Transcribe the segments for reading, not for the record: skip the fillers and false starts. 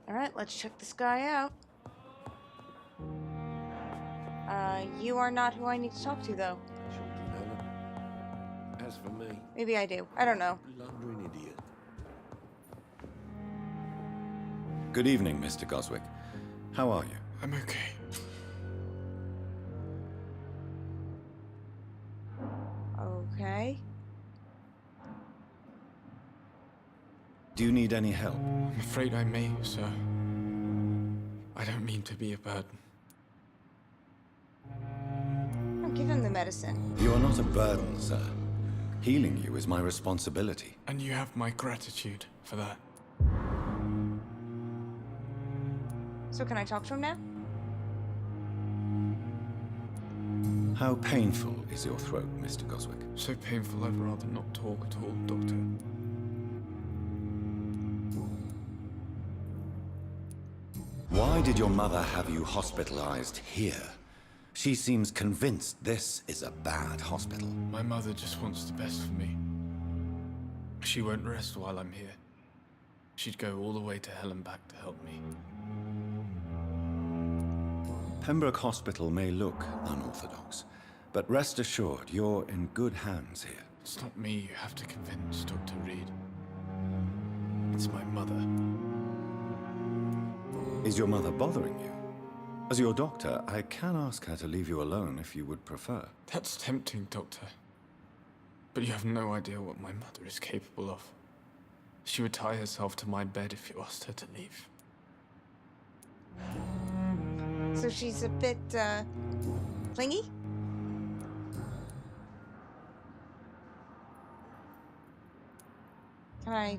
Alright, let's check this guy out. You are not who I need to talk to, though. Children, Helen. As for me... Maybe I do. I don't know. Blundering idiot. Good evening, Mr. Goswick. How are you? I'm okay. Okay. Do you need any help? I'm afraid I may, sir. I don't mean to be a burden. Oh, give him the medicine. You are not a burden, sir. Healing you is my responsibility. And you have my gratitude for that. So can I talk to him now? How painful is your throat, Mr. Goswick? So painful I'd rather not talk at all, Doctor. Why did your mother have you hospitalized here? She seems convinced this is a bad hospital. My mother just wants the best for me. She won't rest while I'm here. She'd go all the way to hell and back to help me. Pembroke Hospital may look unorthodox, but rest assured you're in good hands here. It's not me you have to convince, Dr. Reed. It's my mother. Is your mother bothering you? As your doctor, I can ask her to leave you alone if you would prefer. That's tempting, Doctor. But you have no idea what my mother is capable of. She would tie herself to my bed if you asked her to leave. So she's a bit, clingy? Can I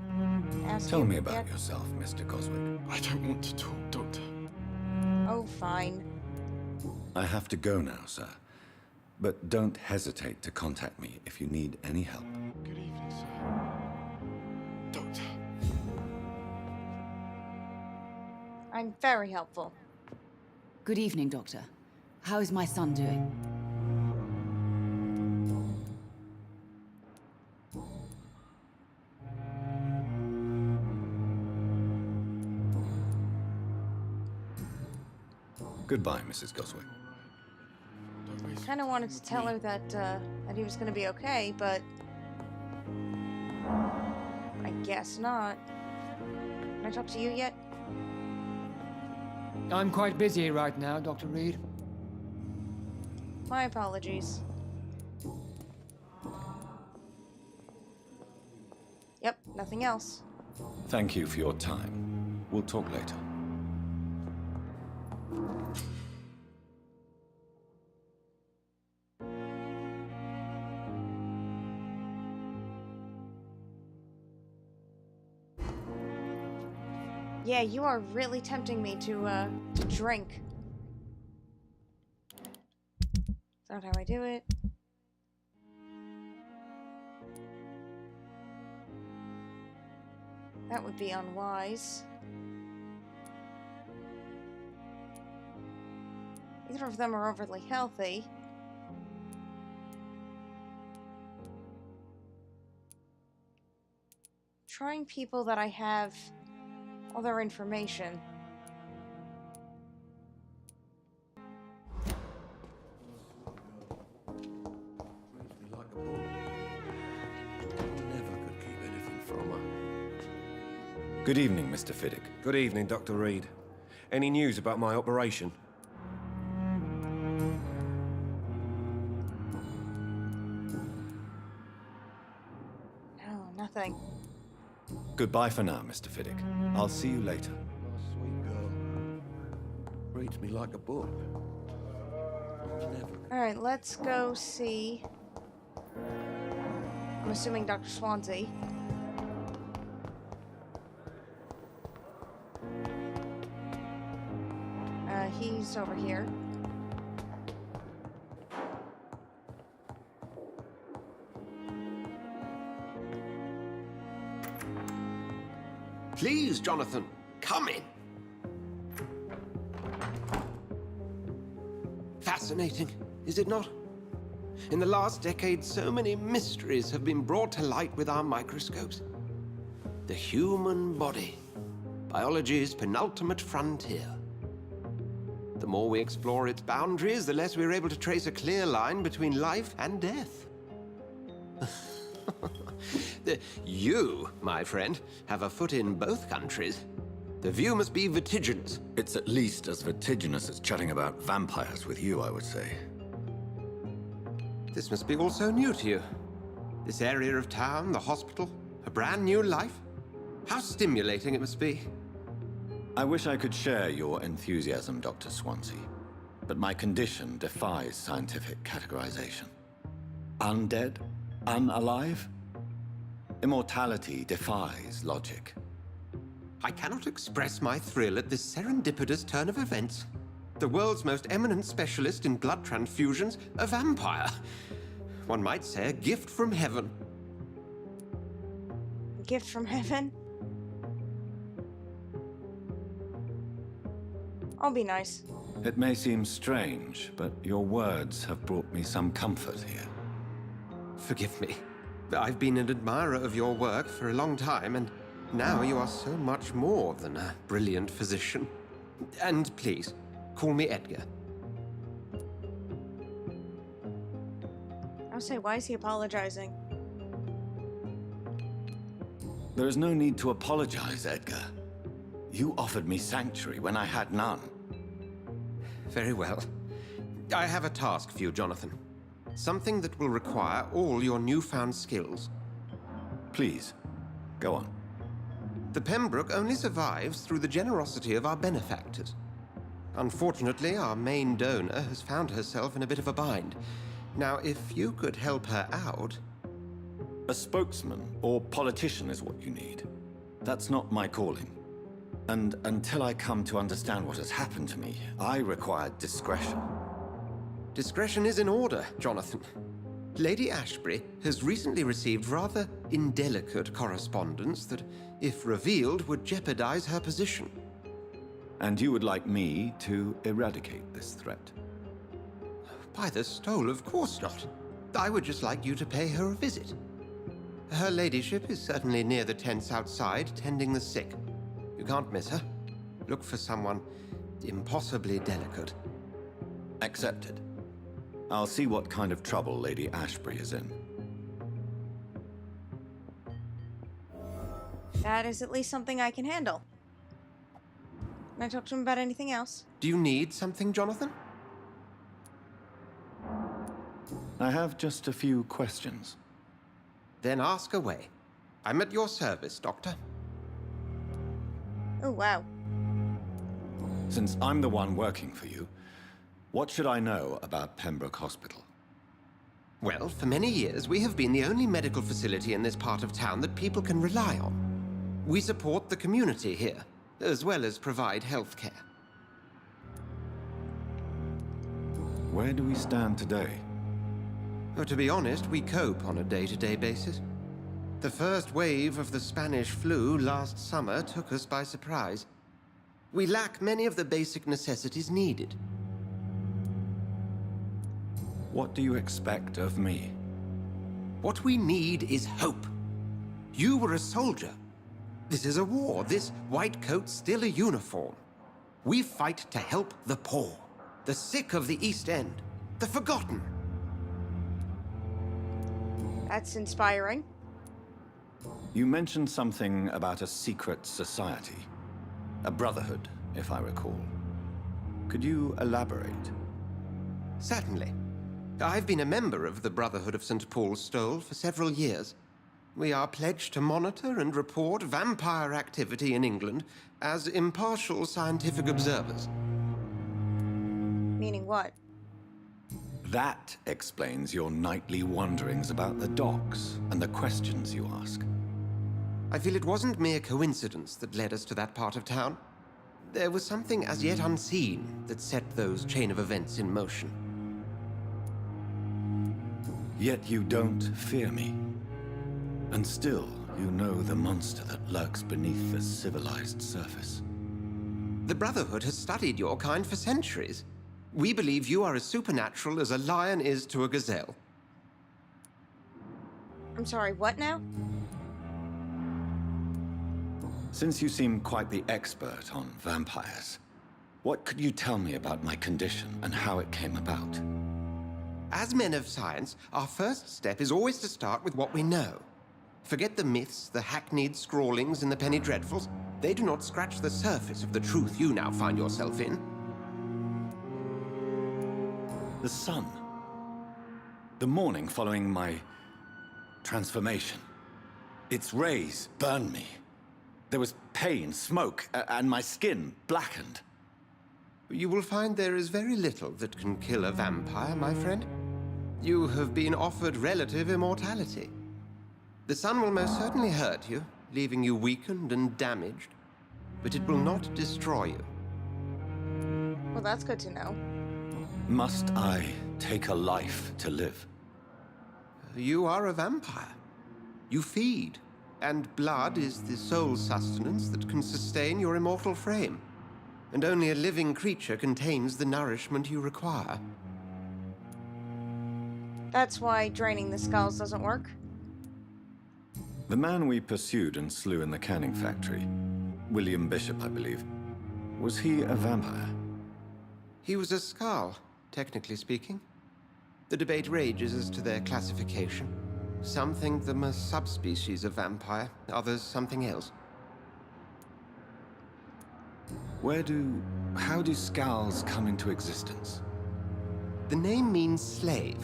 ask you? Tell me about yet? yourself, Mr. Goswick. I don't want to talk, Doctor. Oh, fine. I have to go now, sir. But don't hesitate to contact me if you need any help. Good evening, sir. Doctor. I'm very helpful. Good evening, Doctor. How is my son doing? Goodbye, Mrs. Goswick. Kind of wanted to tell her that that he was going to be okay, but I guess not. Can I talk to you yet? I'm quite busy right now, Dr. Reed. My apologies. Yep, nothing else. Thank you for your time. We'll talk later. Yeah, you are really tempting me to drink. That's not how I do it. That would be unwise. Neither of them are overly healthy. Trying people that I have all their information. Like a bull. Never could keep anything from her. Good evening, Mr. Fiddick. Good evening, Dr. Reed. Any news about my operation? No, nothing. Goodbye for now, Mr. Fiddick. I'll see you later. My sweet girl. Reads me like a book. Never. Alright, let's go see. I'm assuming Dr. Swansea. He's over here. Please, Jonathan, come in. Fascinating, is it not? In the last decade, so many mysteries have been brought to light with our microscopes. The human body, biology's penultimate frontier. The more we explore its boundaries, the less we're able to trace a clear line between life and death. You, my friend, have a foot in both countries. The view must be vertiginous. It's at least as vertiginous as chatting about vampires with you, I would say. This must be all so new to you. This area of town, the hospital, a brand new life. How stimulating it must be. I wish I could share your enthusiasm, Dr. Swansea, but my condition defies scientific categorization. Undead? Unalive? Immortality defies logic. I cannot express my thrill at this serendipitous turn of events. The world's most eminent specialist in blood transfusions, a vampire. One might say a gift from heaven. Gift from heaven? I'll be nice. It may seem strange, but your words have brought me some comfort here. Forgive me. I've been an admirer of your work for a long time, and now you are so much more than a brilliant physician. And please, call me Edgar. I'll say, why is he apologizing? There is no need to apologize, Edgar. You offered me sanctuary when I had none. Very well. I have a task for you, Jonathan. Something that will require all your newfound skills. Please, go on. The Pembroke only survives through the generosity of our benefactors. Unfortunately, our main donor has found herself in a bit of a bind. Now, if you could help her out... A spokesman or politician is what you need. That's not my calling. And until I come to understand what has happened to me, I require discretion. Discretion is in order, Jonathan. Lady Ashbury has recently received rather indelicate correspondence that, if revealed, would jeopardize her position. And you would like me to eradicate this threat? By the stole, of course not. I would just like you to pay her a visit. Her ladyship is certainly near the tents outside, tending the sick. You can't miss her. Look for someone impossibly delicate. Accepted. I'll see what kind of trouble Lady Ashbury is in. That is at least something I can handle. Can I talk to him about anything else? Do you need something, Jonathan? I have just a few questions. Then ask away. I'm at your service, Doctor. Oh, wow. Since I'm the one working for you, what should I know about Pembroke Hospital? Well, for many years, we have been the only medical facility in this part of town that people can rely on. We support the community here, as well as provide health care. Where do we stand today? Oh, to be honest, we cope on a day-to-day basis. The first wave of the Spanish flu last summer took us by surprise. We lack many of the basic necessities needed. What do you expect of me? What we need is hope. You were a soldier. This is a war. This white coat's still a uniform. We fight to help the poor, the sick of the East End, the forgotten. That's inspiring. You mentioned something about a secret society. A brotherhood, if I recall. Could you elaborate? Certainly. I've been a member of the Brotherhood of St. Paul's Stole for several years. We are pledged to monitor and report vampire activity in England as impartial scientific observers. Meaning what? That explains your nightly wanderings about the docks and the questions you ask. I feel it wasn't mere coincidence that led us to that part of town. There was something as yet unseen that set those chain of events in motion. Yet you don't fear me. And still, you know the monster that lurks beneath the civilized surface. The Brotherhood has studied your kind for centuries. We believe you are as supernatural as a lion is to a gazelle. I'm sorry, what now? Since you seem quite the expert on vampires, what could you tell me about my condition and how it came about? As men of science, our first step is always to start with what we know. Forget the myths, the hackneyed scrawlings, and the penny dreadfuls. They do not scratch the surface of the truth you now find yourself in. The sun. The morning following my transformation. Its rays burned me. There was pain, smoke, and my skin blackened. You will find there is very little that can kill a vampire, my friend. You have been offered relative immortality. The sun will most certainly hurt you, leaving you weakened and damaged, but it will not destroy you. Well, that's good to know. Must I take a life to live? You are a vampire. You feed, and blood is the sole sustenance that can sustain your immortal frame. And only a living creature contains the nourishment you require. That's why draining the skulls doesn't work? The man we pursued and slew in the canning factory, William Bishop, I believe, was he a vampire? He was a Skald, technically speaking. The debate rages as to their classification. Some think them a subspecies of vampire, others something else. How do Skulls come into existence? The name means slave.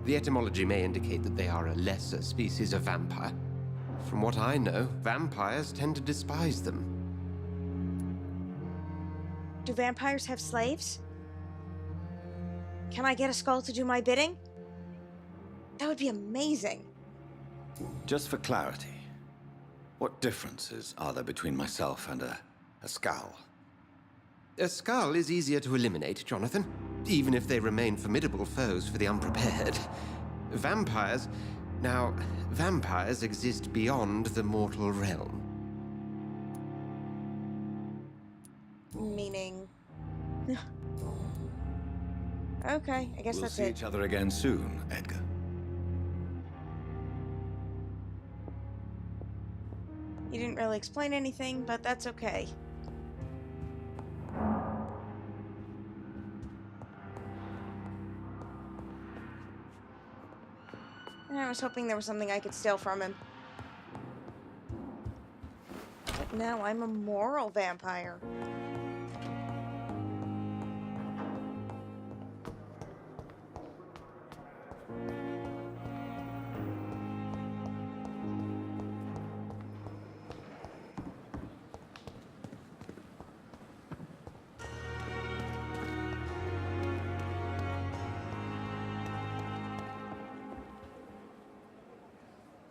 The etymology may indicate that they are a lesser species of vampire. From what I know, vampires tend to despise them. Do vampires have slaves? Can I get a skull to do my bidding? That would be amazing. Just for clarity, what differences are there between myself and a Skull? A Skald is easier to eliminate, Jonathan, even if they remain formidable foes for the unprepared. Vampires... Now, vampires exist beyond the mortal realm. Meaning... Okay, I guess We'll that's see it. each other again soon, Edgar. You didn't really explain anything, but that's okay. I was hoping there was something I could steal from him. But now I'm a moral vampire.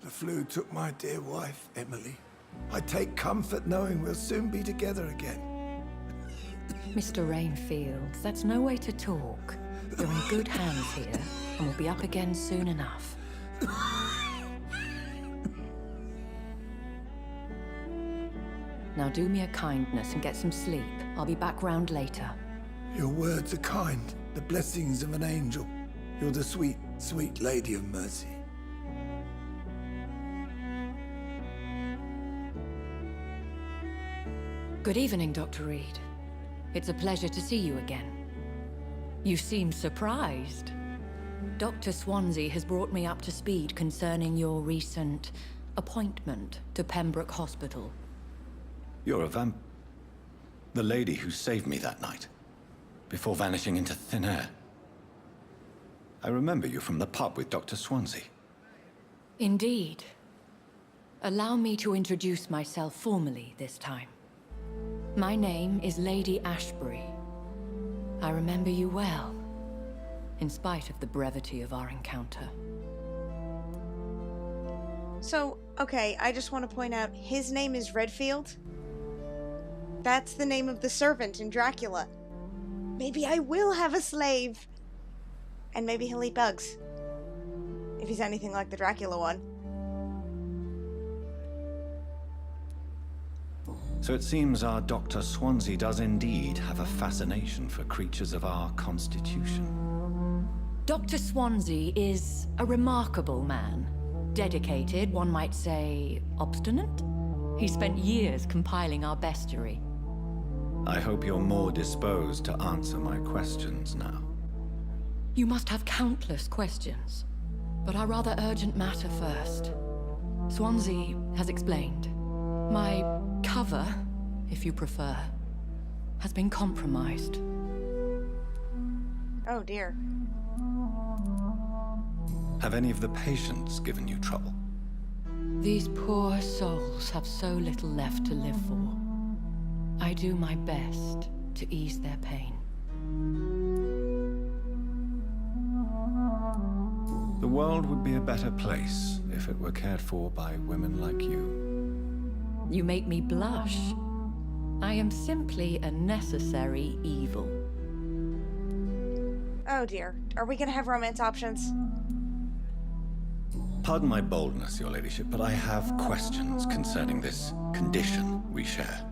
The flu took my dear wife, Emily. I take comfort knowing we'll soon be together again. Mr. Rainfield, that's no way to talk. You're in good hands here, and we'll be up again soon enough. Now do me a kindness and get some sleep. I'll be back round later. Your words are kind, the blessings of an angel. You're the sweet, sweet Lady of Mercy. Good evening, Dr. Reed. It's a pleasure to see you again. You seem surprised. Dr. Swansea has brought me up to speed concerning your recent appointment to Pembroke Hospital. You're the lady who saved me that night, before vanishing into thin air. I remember you from the pub with Dr. Swansea. Indeed. Allow me to introduce myself formally this time. My name is Lady Ashbury. I remember you well, in spite of the brevity of our encounter. So, okay, I just want to point out, his name is Redfield. That's the name of the servant in Dracula. Maybe I will have a slave. And maybe he'll eat bugs. If he's anything like the Dracula one. So it seems our Dr. Swansea does indeed have a fascination for creatures of our constitution. Dr. Swansea is a remarkable man. Dedicated, one might say, obstinate? He spent years compiling our bestiary. I hope you're more disposed to answer my questions now. You must have countless questions, but our rather urgent matter first. Swansea has explained. My cover, if you prefer, has been compromised. Oh dear. Have any of the patients given you trouble? These poor souls have so little left to live for. I do my best to ease their pain. The world would be a better place if it were cared for by women like you. You make me blush. I am simply a necessary evil. Oh dear. Are we gonna have romance options? Pardon my boldness, your ladyship, but I have questions concerning this condition we share.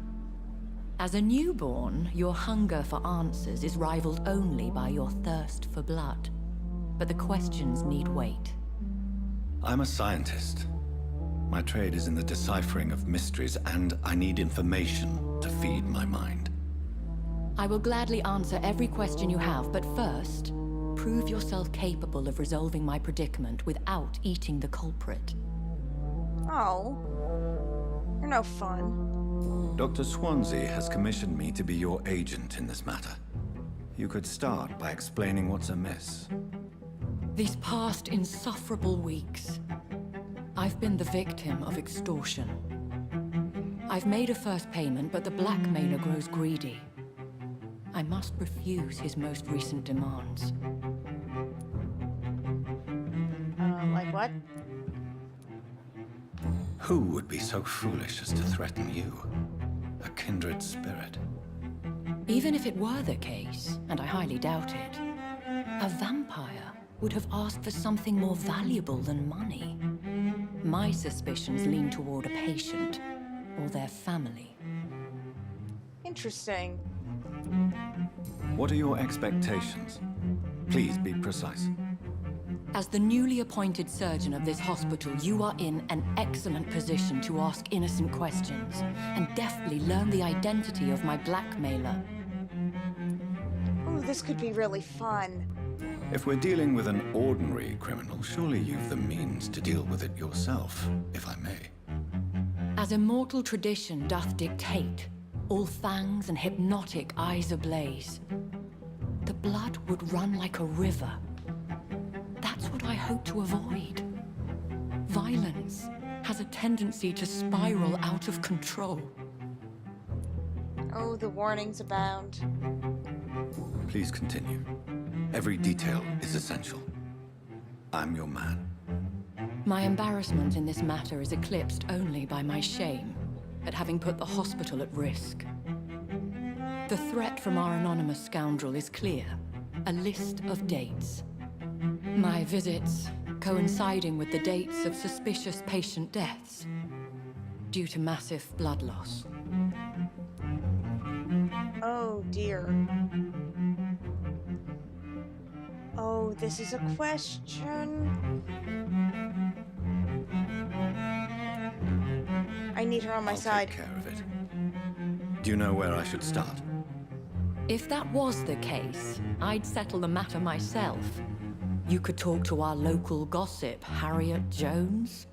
As a newborn, your hunger for answers is rivaled only by your thirst for blood. But the questions need wait. I'm a scientist. My trade is in the deciphering of mysteries, and I need information to feed my mind. I will gladly answer every question you have, but first, prove yourself capable of resolving my predicament without eating the culprit. Oh. You're no fun. Dr. Swansea has commissioned me to be your agent in this matter. You could start by explaining what's amiss. These past insufferable weeks, I've been the victim of extortion. I've made a first payment, but the blackmailer grows greedy. I must refuse his most recent demands. Like what? Who would be so foolish as to threaten you? A kindred spirit. Even if it were the case, and I highly doubt it, a vampire would have asked for something more valuable than money. My suspicions lean toward a patient or their family. Interesting. What are your expectations? Please be precise. As the newly appointed surgeon of this hospital, you are in an excellent position to ask innocent questions and deftly learn the identity of my blackmailer. Ooh, this could be really fun. If we're dealing with an ordinary criminal, surely you've the means to deal with it yourself, if I may. As immortal tradition doth dictate, all fangs and hypnotic eyes ablaze, the blood would run like a river. That's what I hope to avoid. Violence has a tendency to spiral out of control. Oh, the warnings abound. Please continue. Every detail is essential. I'm your man. My embarrassment in this matter is eclipsed only by my shame at having put the hospital at risk. The threat from our anonymous scoundrel is clear. A list of dates. My visits coinciding with the dates of suspicious patient deaths due to massive blood loss. Oh dear. Oh, this is a question. I need her on my side. Take care of it. Do you know where I should start? If that was the case, I'd settle the matter myself. You could talk to our local gossip, Harriet Jones.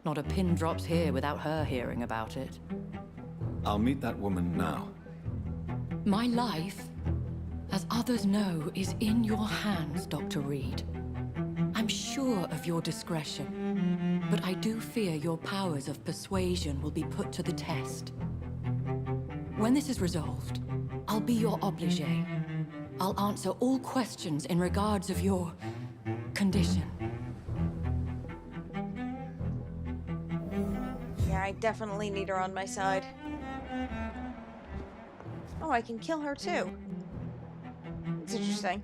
Not a pin drops here without her hearing about it. I'll meet that woman now. My life, as others know, is in your hands, Dr. Reed. I'm sure of your discretion, but I do fear your powers of persuasion will be put to the test. When this is resolved, I'll be your obligé. I'll answer all questions in regards of your condition. Yeah, I definitely need her on my side. Oh, I can kill her too. It's interesting.